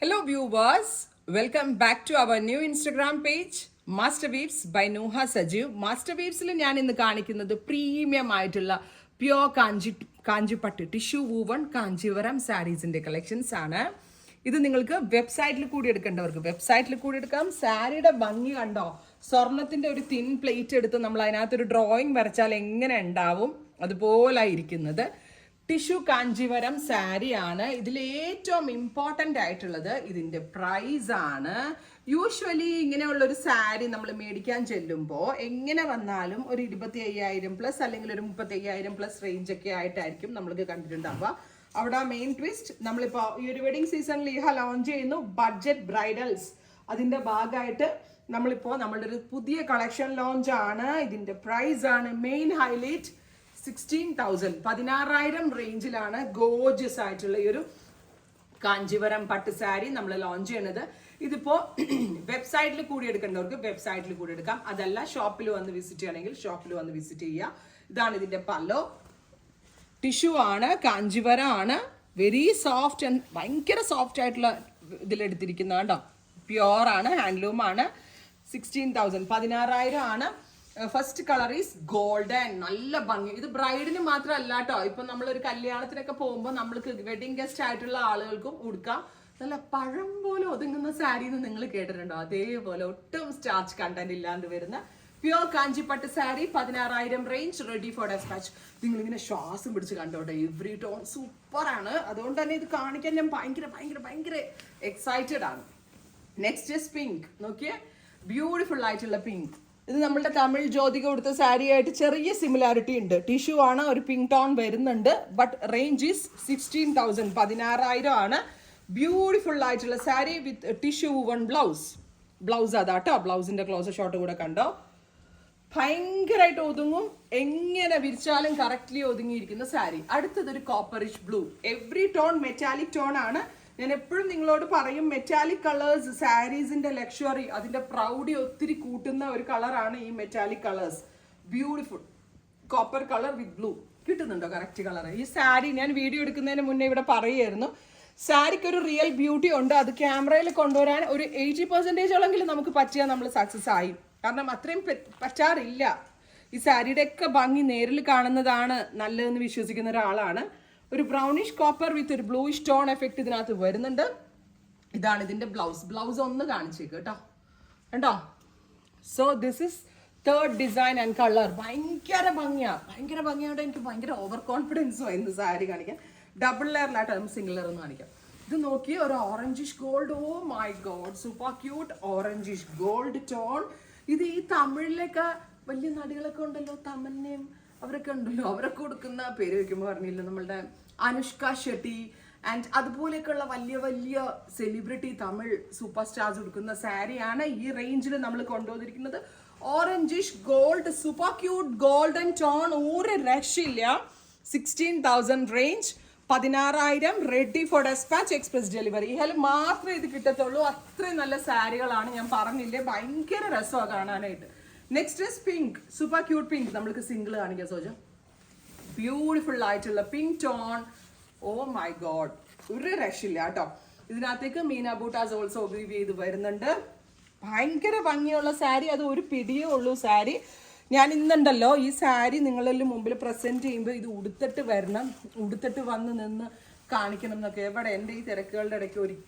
Hello viewers, welcome back to our new Instagram page Master Weaves by Nuha Sajeev. Master Weavesൽ ഞാൻ ഇന്ന് കാണിക്കുന്നത് premium ആയിട്ടുള്ള pure Kanchipattu tissue woven Kanjeevaram സാരീസിന്റെ collections ആണ്. ഇത് നിങ്ങൾക്ക് വെബ്സൈറ്റിൽ കൂടി എടുക്കേണ്ടവർക്ക് വെബ്സൈറ്റിൽ കൂടി എടുക്കാം. സാരിയുടെ ഭംഗി കണ്ടോ, സ്വർണത്തിന്റെ ഒരു തിൻ പ്ലേറ്റ് എടുത്ത് നമ്മൾ അതിനകത്തൊരു ഡ്രോയിങ് വരച്ചാൽ എങ്ങനെ ഉണ്ടാവും അതുപോലായിരിക്കുന്നത്. ടിഷ്യൂ കാഞ്ചീവരം സാരി ആണ്. ഇതിൽ ഏറ്റവും ഇമ്പോർട്ടൻ്റ് ആയിട്ടുള്ളത് ഇതിൻ്റെ പ്രൈസ് ആണ്. യൂഷ്വലി ഇങ്ങനെയുള്ളൊരു സാരി നമ്മൾ മേടിക്കാൻ ചെല്ലുമ്പോൾ എങ്ങനെ വന്നാലും ഒരു 25,000 പ്ലസ് അല്ലെങ്കിൽ ഒരു 35,000 പ്ലസ് റേഞ്ച് ഒക്കെ ആയിട്ടായിരിക്കും നമ്മൾക്ക് കണ്ടിട്ടുണ്ടാവുക. അവിടെ മെയിൻ ട്വിസ്റ്റ്, നമ്മളിപ്പോൾ ഈ ഒരു വെഡിങ് സീസണിൽ ഈ ലോഞ്ച് ചെയ്യുന്നു ബഡ്ജറ്റ് ബ്രൈഡൽസ്. അതിൻ്റെ ഭാഗമായിട്ട് നമ്മളിപ്പോൾ നമ്മളുടെ ഒരു പുതിയ കളക്ഷൻ ലോഞ്ച് ആണ്. ഇതിൻ്റെ പ്രൈസ് ആണ് മെയിൻ ഹൈലൈറ്റ്. 16,000 16,000 റേഞ്ചിലാണ് ഗോർജിയസ് ആയിട്ടുള്ള ഈ ഒരു കാഞ്ചീവരം പട്ട് സാരി നമ്മൾ ലോഞ്ച് ചെയ്യണത്. ഇതിപ്പോ വെബ്സൈറ്റിൽ കൂടി എടുക്കേണ്ടവർക്ക് വെബ്സൈറ്റിൽ കൂടി എടുക്കാം, അതല്ല ഷോപ്പിൽ വന്ന് വിസിറ്റ് ചെയ്യണമെങ്കിൽ ഷോപ്പിൽ വന്ന് വിസിറ്റ് ചെയ്യുക. ഇതാണ് ഇതിന്റെ പല്ലോ. ടിഷ്യൂ ആണ്, കാഞ്ചീവരം ആണ്, വെരി സോഫ്റ്റ് ആൻഡ് ഭയങ്കര സോഫ്റ്റ് ആയിട്ടുള്ള ഇതിലെടുത്തിരിക്കുന്ന കേട്ടോ. പ്യോർ ആണ്, ഹാൻഡ്ലൂം ആണ്. 16,000 16,000 ആണ്. First colour is golden. നല്ല ഭംഗി. ഇത് ബ്രൈഡിന് മാത്രമല്ല കേട്ടോ, ഇപ്പൊ നമ്മളൊരു കല്യാണത്തിനൊക്കെ പോകുമ്പോൾ നമ്മൾക്ക് വെഡിങ് ഗസ്റ്റ് ആയിട്ടുള്ള ആളുകൾക്കും ഉടുക്കാം. നല്ല പഴം പോലെ ഒതുങ്ങുന്ന സാരി എന്ന് നിങ്ങൾ കേട്ടിട്ടുണ്ടോ? അതേപോലെ ഒട്ടും സ്റ്റാർച്ച് കണ്ടന്റ് ഇല്ലാണ്ട് വരുന്ന pure Kanchipattu sari 16,000 range, ready for dispatch. നിങ്ങൾ ഇങ്ങനെ ശ്വാസം പിടിച്ച് കണ്ടോട്ടെ, എവ്രി ടോൺ സൂപ്പർ ആണ്. അതുകൊണ്ട് തന്നെ ഇത് കാണിക്കാൻ ഞാൻ ഭയങ്കര ഭയങ്കര ഭയങ്കര എക്സൈറ്റഡ് ആണ്. Next is pink. നോക്കിയേ, ബ്യൂട്ടിഫുൾ ആയിട്ടുള്ള പിങ്ക്. ഇത് നമ്മളുടെ തമിഴ് ജ്യോതിക കൊടുത്ത സാരിയായിട്ട് ചെറിയ സിമിലാരിറ്റി ഉണ്ട്. ടിഷ്യൂ ആണ്, ഒരു പിങ്ക് ടോൺ വരുന്നുണ്ട്. ബട്ട് റേഞ്ച് ഈസ് 16,000 16,000 ആണ്. ബ്യൂട്ടിഫുൾ ആയിട്ടുള്ള sari with tissue one blouse. Blouse അതാട്ടോ, ബ്ലൗസിന്റെ ക്ലോസ് ഷോട്ട് കൂടെ കണ്ടോ. ഭയങ്കരമായിട്ട് ഒതുങ്ങും, എങ്ങനെ വിരിച്ചാലും കറക്റ്റ്ലി ഒതുങ്ങിയിരിക്കുന്ന സാരി. അടുത്തതൊരു copperish blue. Every tone metallic tone ആണ്. ഞാൻ എപ്പോഴും നിങ്ങളോട് പറയും, മെറ്റാലിക് കളേഴ്സ് സാരീസിന്റെ ലക്ഷറി, അതിന്റെ പ്രൗഡി ഒത്തിരി കൂട്ടുന്ന ഒരു കളറാണ് ഈ metallic colours. Beautiful copper colour വിത്ത് ബ്ലൂ. കിട്ടുന്നുണ്ടോ കറക്റ്റ് കളർ? ഈ സാരി ഞാൻ വീഡിയോ എടുക്കുന്നതിന് മുന്നേ ഇവിടെ പറയുമായിരുന്നു, സാരിക്ക് ഒരു റിയൽ ബ്യൂട്ടി ഉണ്ട്. അത് ക്യാമറയിൽ കൊണ്ടുവരാൻ ഒരു 80% നമുക്ക് പറ്റിയാൽ നമ്മൾ സക്സസ് ആയി. കാരണം അത്രയും പറ്റാറില്ല. ഈ സാരിയുടെ ഒക്കെ ഭംഗി നേരിൽ കാണുന്നതാണ് നല്ലതെന്ന് വിശ്വസിക്കുന്ന ഒരാളാണ്. ഒരു ബ്രൗണിഷ് കോപ്പർ വിത്ത് ഒരു ബ്ലൂയിഷ് ടോൺ എഫക്റ്റ് ഇതിനകത്ത് വരുന്നുണ്ട്. ഇതാണ് ഇതിന്റെ ബ്ലൗസ്. ബ്ലൗസ് ഒന്ന് കാണിച്ചേക്ക് കേട്ടോ, കണ്ടോ. So this is third design and colour. ഭയങ്കര ഭംഗിയായിട്ട് എനിക്ക് ഭയങ്കര ഓവർ കോൺഫിഡൻസ് ആയിരുന്നു സാരി കാണിക്കാൻ. ഡബിൾ ലെയറിലായിട്ട് സിംഗിൾ ലെയർ ഒന്ന് കാണിക്കാം. ഇത് നോക്കി, ഒരു orangish gold. Oh my god, super cute orangish gold tone. ഇത് ഈ തമിഴിലൊക്കെ വലിയ നടികളൊക്കെ ഉണ്ടല്ലോ, തമന്നയും അവരൊക്കെ ഉണ്ടല്ലോ, അവരൊക്കെ കൊടുക്കുന്ന പേര് വയ്ക്കുമ്പോൾ പറഞ്ഞില്ല, നമ്മളുടെ അനുഷ്ക ഷെട്ടി ആൻഡ് അതുപോലെയൊക്കെയുള്ള വലിയ വലിയ സെലിബ്രിറ്റി തമിഴ് സൂപ്പർ സ്റ്റാർസ് കൊടുക്കുന്ന സാരിയാണ് ഈ റേഞ്ചിൽ നമ്മൾ കൊണ്ടുവന്നിരിക്കുന്നത്. Orangish gold, super cute golden tone, ഒരു രക്ഷയില്ല. 16,000 range, 16,000 ready for dispatch, express delivery. ഇതിൽ മാത്രമേ ഇത് കിട്ടത്തുള്ളൂ. അത്രയും നല്ല സാരികളാണ്. ഞാൻ പറഞ്ഞില്ലേ, ഭയങ്കര രസമാണ് കാണാനായിട്ട്. Next is pink, super cute pink. നമ്മൾക്ക് സിംഗിൾ കാണിക്കാം സോജ. ബ്യൂട്ടിഫുൾ ആയിട്ടുള്ള pink tone. Oh my god, ഒരു രക്ഷയില്ല കേട്ടോ. ഇതിനകത്തേക്ക് മീന ബൂട്ടാസ് ഓൾസോ വീവ് ചെയ്ത് വരുന്നുണ്ട്. ഭയങ്കര ഭംഗിയുള്ള സാരി. അത് ഒരു പിടിയേ ഉള്ളൂ സാരി. ഞാൻ ഇന്നുണ്ടല്ലോ ഈ സാരി നിങ്ങളുടെ മുമ്പിൽ പ്രസന്റ് ചെയ്യുമ്പോൾ ഇത് ഉടുത്തിട്ട് വരണം, ഉടുത്തിട്ട് വന്ന് നിന്ന് കാണിക്കണം എന്നൊക്കെ എവിടെ എൻ്റെ ഈ തിരക്കുകളുടെ ഇടയ്ക്ക്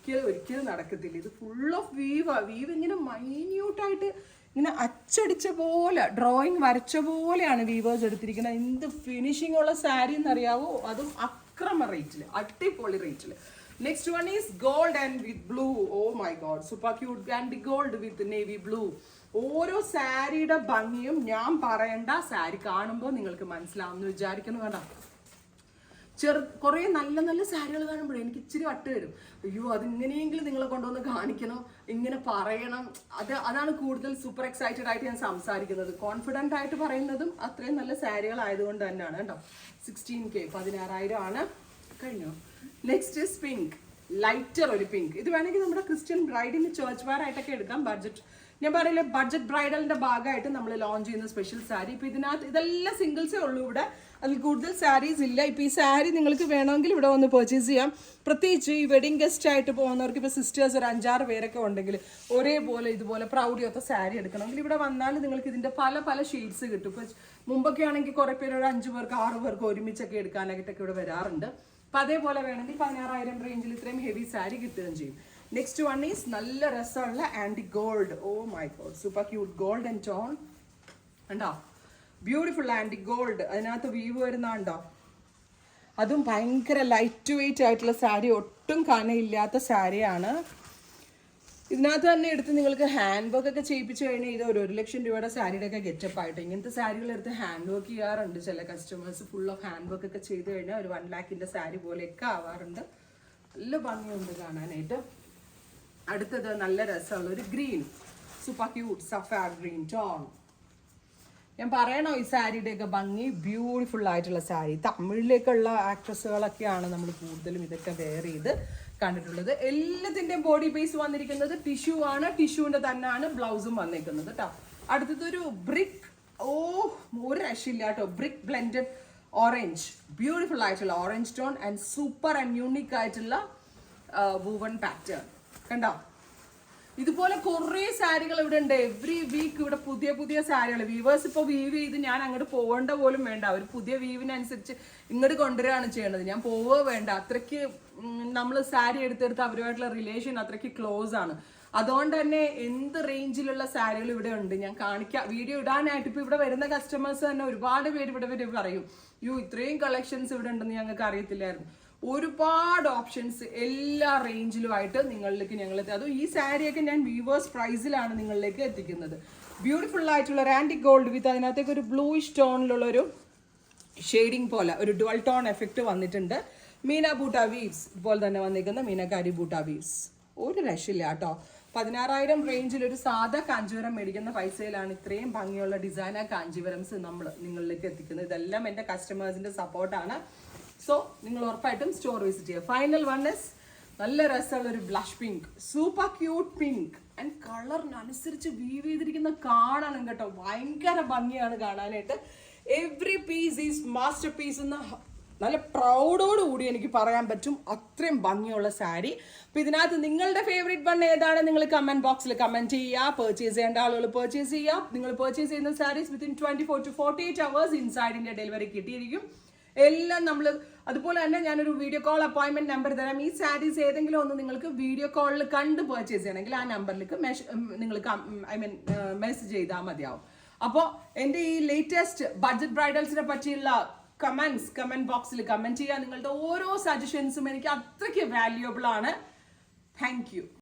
ഒരിക്കലും നടക്കത്തില്ല. ഇത് ഫുൾ ഓഫ് വീവ് ഇങ്ങനെ മൈന്യൂട്ടായിട്ട് ഇങ്ങനെ അച്ചടിച്ച പോലെ, ഡ്രോയിങ് വരച്ച പോലെയാണ് വീവേഴ്സ് എടുത്തിരിക്കുന്നത്. എന്ത് ഫിനിഷിംഗ് ഉള്ള സാരി എന്നറിയാവോ, അതും അക്രമ റേറ്റിൽ, അടിപൊളി റേറ്റിൽ. Next one is gold and with blue. Oh my god, super cute and gold with navy blue. ഓരോ സാരിയുടെ ഭംഗിയും ഞാൻ പറയണ്ട, സാരി കാണുമ്പോൾ നിങ്ങൾക്ക് മനസ്സിലാവുമെന്ന് വിചാരിക്കുന്നു. കേട്ടോ, കുറേ നല്ല നല്ല സാരികൾ കാണുമ്പോഴേ എനിക്ക് ഇച്ചിരി വട്ട് വരും. അയ്യോ, അതിങ്ങനെയെങ്കിലും നിങ്ങളെ കൊണ്ടുവന്ന് കാണിക്കണം, ഇങ്ങനെ പറയണം. അതാണ് കൂടുതൽ സൂപ്പർ എക്സൈറ്റഡ് ആയിട്ട് ഞാൻ സംസാരിക്കുന്നത്. കോൺഫിഡൻ്റ് ആയിട്ട് പറയുന്നതും അത്രയും നല്ല സാരികൾ ആയതുകൊണ്ട് തന്നെയാണ് കേട്ടോ. 16K 16,000 ആണ്. കഴിഞ്ഞോ. നെക്സ്റ്റ് ഇസ് പിങ്ക്, ലൈറ്റർ ഒരു പിങ്ക്. ഇത് വേണമെങ്കിൽ നമ്മുടെ ക്രിസ്ത്യൻ ബ്രൈഡിന് ചേർച്ച് വെയർ ആയിട്ടൊക്കെ എടുക്കാം. ബഡ്ജറ്റ് ഞാൻ പറയില്ലേ ബഡ്ജറ്റ് ബ്രൈഡലിന്റെ ഭാഗമായിട്ട് നമ്മൾ ലോഞ്ച് ചെയ്യുന്ന സ്പെഷ്യൽ സാരി. ഇപ്പൊ ഇതിനകത്ത് ഇതെല്ലാം സിംഗിൾസേ ഉള്ളൂ ഇവിടെ, അതിൽ കൂടുതൽ സാരീസ് ഇല്ല. ഇപ്പൊ ഈ സാരി നിങ്ങൾക്ക് വേണമെങ്കിൽ ഇവിടെ വന്ന് പർച്ചേസ് ചെയ്യാം. പ്രത്യേകിച്ച് ഈ വെഡിങ് ഗസ്റ്റ് ആയിട്ട് പോകുന്നവർക്ക്, ഇപ്പൊ സിസ്റ്റേഴ്സ് ഒരു 5-6 പേരൊക്കെ ഉണ്ടെങ്കിൽ ഒരേപോലെ ഇതുപോലെ പ്രൗഡിയൊത്ത സാരി എടുക്കണമെങ്കിൽ ഇവിടെ വന്നാൽ നിങ്ങൾക്ക് ഇതിന്റെ പല പല ഷെയ്ഡ്സ് കിട്ടും. ഇപ്പൊ മുമ്പൊക്കെ ആണെങ്കിൽ കുറെ പേര് ഒരു 5 പേർക്ക് 6 പേർക്ക് ഒരുമിച്ചൊക്കെ എടുക്കാനായിട്ടൊക്കെ ഇവിടെ വരാറുണ്ട്. അപ്പൊ അതേപോലെ വേണമെങ്കിൽ 16,000 റേഞ്ചിൽ ഇത്രയും ഹെവി സാരി കിട്ടുകയും ചെയ്യും. നെക്സ്റ്റ് വൺ ഈസ് നല്ല രസമുള്ള antique gold. Oh my god, super cute gold and tone ഉണ്ടോ, ബ്യൂട്ടിഫുൾ ആൻറ്റി ഗോൾഡ്. അതിനകത്ത് വീവ് വരുന്നുണ്ടോ, അതും ഭയങ്കര ലൈറ്റ് വെയിറ്റ് ആയിട്ടുള്ള സാരി, ഒട്ടും കനയില്ലാത്ത സാരിയാണ്. ഇതിനകത്ത് തന്നെ എടുത്ത് നിങ്ങൾക്ക് ഹാൻഡ് വർക്ക് ഒക്കെ ചെയ്യിപ്പിച്ചു കഴിഞ്ഞാൽ ഇത് 1 ലക്ഷം രൂപയുടെ സാരിയുടെ ഒക്കെ ഗെറ്റപ്പ് ആയിട്ട്. ഇങ്ങനത്തെ സാരികൾ എടുത്ത് ഹാൻഡ് വർക്ക് ചെയ്യാറുണ്ട് ചില customers. Full of hand work ഒക്കെ ചെയ്ത് കഴിഞ്ഞാൽ ഒരു 1 ലാഖിന്റെ സാരി പോലെയൊക്കെ ആവാറുണ്ട്. നല്ല ഭംഗിയുണ്ട് കാണാനായിട്ട്. അടുത്തത് നല്ല രസമുള്ള ഒരു green, super cute sapphire green tone. ഞാൻ പറയണോ ഈ സാരിയുടെയൊക്കെ ഭംഗി, ബ്യൂട്ടിഫുൾ ആയിട്ടുള്ള സാരി. തമിഴിലേക്കുള്ള ആക്ട്രസുകളൊക്കെയാണ് നമ്മൾ കൂടുതലും ഇതൊക്കെ വെയർ ചെയ്ത് കണ്ടിട്ടുള്ളത്. എല്ലാത്തിൻ്റെയും ബോഡി ബേസ് വന്നിരിക്കുന്നത് ടിഷ്യൂ ആണ്, ടിഷ്യൂവിൻ്റെ തന്നെയാണ് ബ്ലൗസും വന്നിരിക്കുന്നത് കേട്ടോ. അടുത്തതൊരു ബ്രിക്ക്, ഒരു രക്ഷയില്ല കേട്ടോ, ബ്രിക്ക് ബ്ലെൻഡഡ് ഓറഞ്ച്, ബ്യൂട്ടിഫുൾ ആയിട്ടുള്ള orange tone and super and unique ആയിട്ടുള്ള വൂവൺ പാറ്റേൺ കണ്ടോ. ഇതുപോലെ കുറേ സാരികൾ ഇവിടെ ഉണ്ട്. എവറി വീക്ക് ഇവിടെ പുതിയ പുതിയ സാരികൾ വീവേഴ്സ് ഇപ്പോൾ വീവ് ചെയ്ത് ഞാൻ അങ്ങോട്ട് പോകേണ്ട പോലും വേണ്ട, അവർ പുതിയ വീവിനനുസരിച്ച് ഇങ്ങോട്ട് കൊണ്ടുവരികയാണ് ചെയ്യേണ്ടത്. ഞാൻ പോവുക വേണ്ട, അത്രയ്ക്ക് നമ്മൾ സാരി എടുത്തെടുത്ത് അവരുമായിട്ടുള്ള റിലേഷൻ അത്രയ്ക്ക് ക്ലോസ് ആണ്. അതുകൊണ്ട് തന്നെ എന്ത് റേഞ്ചിലുള്ള സാരികൾ ഇവിടെ ഉണ്ട് ഞാൻ കാണിക്കാം. വീഡിയോ ഇടാനായിട്ട് ഇപ്പോൾ ഇവിടെ വരുന്ന കസ്റ്റമേഴ്സ് തന്നെ ഒരുപാട് പേര് ഇവിടെ പറയും, ഇത്രയും കളക്ഷൻസ് ഇവിടെ ഉണ്ടെന്ന് ഞങ്ങൾക്ക് അറിയത്തില്ലായിരുന്നു. ഒരുപാട് ഓപ്ഷൻസ് എല്ലാ റേഞ്ചിലുമായിട്ട് നിങ്ങളിലേക്ക് ഞങ്ങൾ എത്തി. അതും ഈ സാരിയൊക്കെ ഞാൻ വീവേഴ്സ് പ്രൈസിലാണ് നിങ്ങളിലേക്ക് എത്തിക്കുന്നത്. ബ്യൂട്ടിഫുൾ ആയിട്ടുള്ള ഒരു ആൻറ്റി ഗോൾഡ് വിത്ത് അതിനകത്തേക്ക് ഒരു ബ്ലൂയിഷ് ടോണിലുള്ളൊരു ഷെയ്ഡിങ് പോലെ ഒരു ഡുവൽ ടോൺ എഫക്റ്റ് വന്നിട്ടുണ്ട്. മീന ബൂട്ട വീവ്സ് ഇതുപോലെ തന്നെ വന്നിരിക്കുന്ന മീനക്കാരി ബൂട്ട വീവ്സ്. ഒരു രക്ഷയില്ല കേട്ടോ. 16,000 റേഞ്ചിൽ ഒരു സാധാ കാഞ്ചീവരം മേടിക്കുന്ന പൈസയിലാണ് ഇത്രയും ഭംഗിയുള്ള ഡിസൈനർ കാഞ്ചീവരംസ് നമ്മൾ നിങ്ങളിലേക്ക് എത്തിക്കുന്നത്. ഇതെല്ലാം എൻ്റെ കസ്റ്റമേഴ്സിൻ്റെ സപ്പോർട്ടാണ്. സോ നിങ്ങൾ ഉറപ്പായിട്ടും സ്റ്റോർ വിസിറ്റ് ചെയ്യുക. ഫൈനൽ വൺ ഇസ് നല്ല രസമുള്ള ഒരു blush pink, super cute pink and കളറിനനുസരിച്ച് വീവ് ചെയ്തിരിക്കുന്ന കാണണം കേട്ടോ. ഭയങ്കര ഭംഗിയാണ് കാണാനായിട്ട്. Every piece is masterpiece എന്ന് നല്ല പ്രൗഡോടുകൂടി എനിക്ക് പറയാൻ പറ്റും. അത്രയും ഭംഗിയുള്ള സാരി. അപ്പോൾ ഇതിനകത്ത് നിങ്ങളുടെ ഫേവറേറ്റ് വൺ ഏതാണ് നിങ്ങൾ കമൻറ്റ് ബോക്സിൽ കമൻറ്റ് ചെയ്യുക. പർച്ചേസ് ചെയ്യേണ്ട ആളുകൾ പർച്ചേസ് ചെയ്യുക. നിങ്ങൾ പർച്ചേസ് ചെയ്യുന്ന saris within 24 to 48 hours inside India delivery കിട്ടിയിരിക്കും. എല്ലാം നമ്മൾ അതുപോലെ തന്നെ ഞാനൊരു വീഡിയോ കോൾ അപ്പോയിൻമെന്റ് നമ്പർ തരാം. ഈ സാരീസ് ഏതെങ്കിലും ഒന്ന് നിങ്ങൾക്ക് വീഡിയോ കോളിൽ കണ്ട് പർച്ചേസ് ചെയ്യണമെങ്കിൽ ആ നമ്പറിലേക്ക് നിങ്ങൾക്ക് മെസ്സേജ് ചെയ്താൽ മതിയാവും. അപ്പോൾ എൻ്റെ ഈ ലേറ്റസ്റ്റ് ബഡ്ജറ്റ് ബ്രൈഡൽസിനെ പറ്റിയുള്ള കമന്റ് ബോക്സിൽ കമന്റ് ചെയ്യുക. നിങ്ങളുടെ ഓരോ സജഷൻസും എനിക്ക് അത്രയ്ക്ക് വാല്യുബിൾ ആണ്. Thank you.